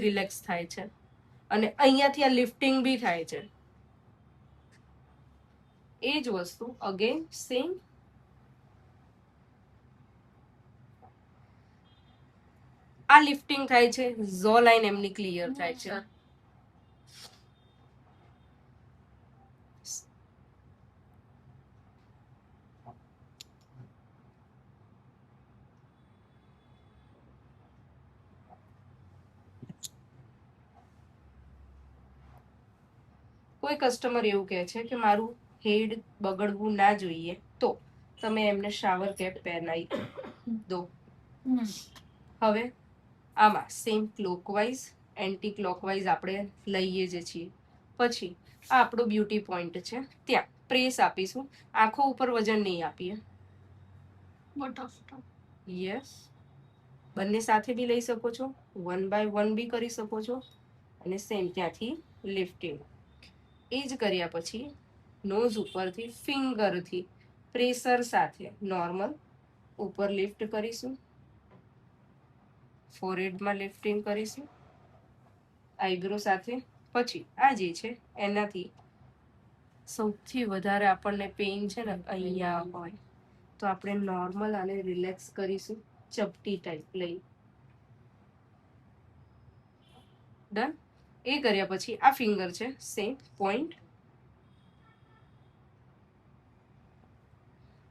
Relax થાય છે અને અહીંયાથી આ લિફ્ટિંગ બી થાય છે. એ જ વસ્તુ અગેન સેમ. આ લિફ્ટિંગ થાય છે, ઝો લાઇન એમની ક્લિયર થાય છે. કોઈ કસ્ટમર એવું કહે છે કે મારું હેડ બગડવું ના જોઈએ, તો તમે એમને શાવર કેપ પહેરાવી દો. હવે આમાં સેમ ક્લોકવાઇઝ એન્ટી ક્લોકવાઇઝ આપણે લઈએ જ છીએ. પછી આ આપણો બ્યુટી પોઈન્ટ છે, ત્યાં પ્રેસ આપીશું. આંખો ઉપર વજન નહીં આપીએ. યસ, બંને સાથે બી લઈ શકો છો, 1 by 1 બી કરી શકો છો, અને સેમ ત્યાંથી લિફ્ટિંગ. એ જ કર્યા પછી નોઝ ઉપરથી ફિંગરથી પ્રેશર સાથે નોર્મલ ઉપર લિફ્ટ કરીશું. ફોરહેડમાં લિફ્ટિંગ કરીશું આઈબ્રો સાથે. પછી આ જે છે એનાથી સૌથી વધારે આપણને પેઇન છે ને અહીંયા હોય, તો આપણે નોર્મલ આને રિલેક્સ કરીશું ચપટી ટાઈપ લઈ. ડન. એ કર્યા પછી આ ફિંગર છે સેમ પોઈન્ટ,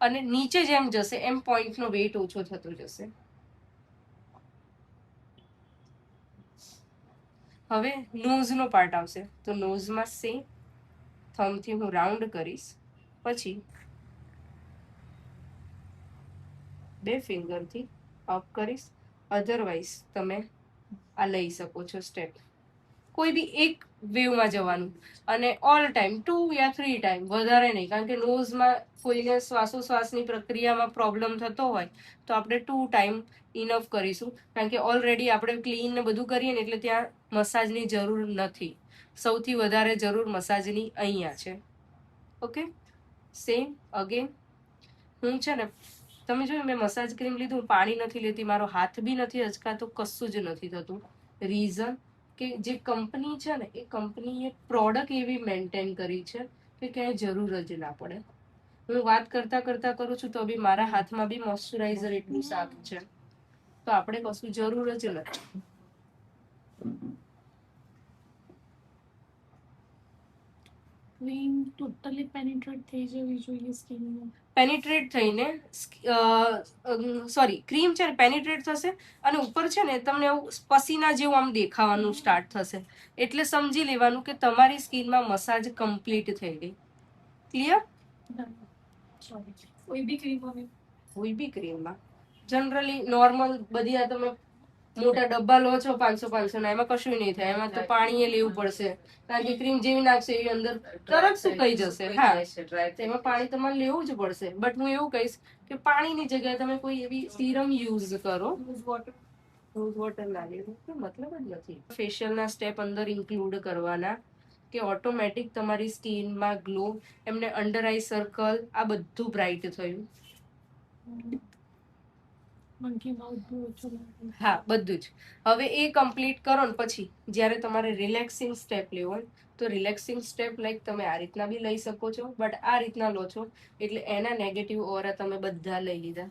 અને નીચે જેમ જશે એમ પોઈન્ટનો વેઇટ ઓછો થતો જશે. હવે નોઝનો પાર્ટ આવશે, તો નોઝમાં સેમ થમથી હું રાઉન્ડ કરીશ. પછી બે ફિંગરથી અપ કરીશ. અધરવાઇઝ તમે આ લઈ શકો છો સ્ટેપ. કોઈ બી એક વેવમાં જવાનું, અને ઓલ ટાઈમ 2 યા 3 ટાઈમ, વધારે નહીં. કારણ કે નોઝમાં કોઈને શ્વાસોશ્વાસની પ્રક્રિયામાં પ્રોબ્લેમ થતો હોય તો આપણે 2 ટાઈમ ઇનફ કરીશું. કારણ કે ઓલરેડી આપણે ક્લીન ને બધું કરીએ ને, એટલે ત્યાં મસાજની જરૂર નથી. સૌથી વધારે જરૂર મસાજની અહીંયા છે. ઓકે, સેમ અગેન હું છે ને, તમે જોયું મેં મસાજ ક્રીમ લીધું, પાણી નથી લેતી, મારો હાથ બી નથી અચકાતો, કશું જ નથી થતું. રીઝન કે જે કંપની છે ને, એ કંપનીએ પ્રોડક્ટ એવી મેન્ટેન કરી છે કે ક્યાંય જરૂર જ ના પડે. હું વાત કરતા કરું છું તો બી મારા હાથમાં બી મોઇશ્ચરાઇઝર એટલું સારું છે, તો આપણે કશું જરૂર જ નથી. ક્રીમ ટોટલી પેનિટ્રેટ થઈ જવી જોઈએ સ્કિનમાં. પેનિટ્રેટ થઈને સોરી, ક્રીમ છે ને પેનિટ્રેટ થશે, અને ઉપર છે ને તમને એવું પસીના જેવું આમ દેખાવાનું સ્ટાર્ટ થશે, એટલે સમજી લેવાનું કે તમારી સ્કિનમાં મસાજ કમ્પ્લીટ થઈ ગઈ. ક્લિયર? કોઈ બી ક્રીમ આવે, કોઈ બી ક્રીમમાં જનરલી નોર્મલ બધી આ તમે મોટા ડબ્બા લો છો 500 ના, એમાં કશું નહીં થાય. એમાં તો પાણી એ લેવું પડશે, કારણ કે ક્રીમ જેવી નાખશે એવી અંદર તરત સુકાઈ જશે. હા, એમાં પાણી તમારે લેવું જ પડશે. બટ હું એવું કહીશ કે પાણીની જગ્યાએ તમે કોઈ એવી સીરમ યુઝ કરો. રોઝ વોટર લાગે મતલબ જ નથી. ફેશિયલના સ્ટેપ અંદર ઇન્ક્લુડ કરવાના, કે ઓટોમેટિક તમારી સ્કિનમાં ગ્લો, એમને અંડર આઈ સર્કલ, આ બધું બ્રાઇટ થયું. હા, બધું જ. હવે એ કમ્પ્લીટ કરો ને પછી જ્યારે તમારે રિલેક્સિંગ સ્ટેપ લેવો હોય, તો રિલેક્સિંગ સ્ટેપ લાઈક તમે આ રીતના બી લઈ શકો છો, બટ આ રીતના લો છો એટલે એના નેગેટિવ ઓરા તમે બધા લઈ લીધા.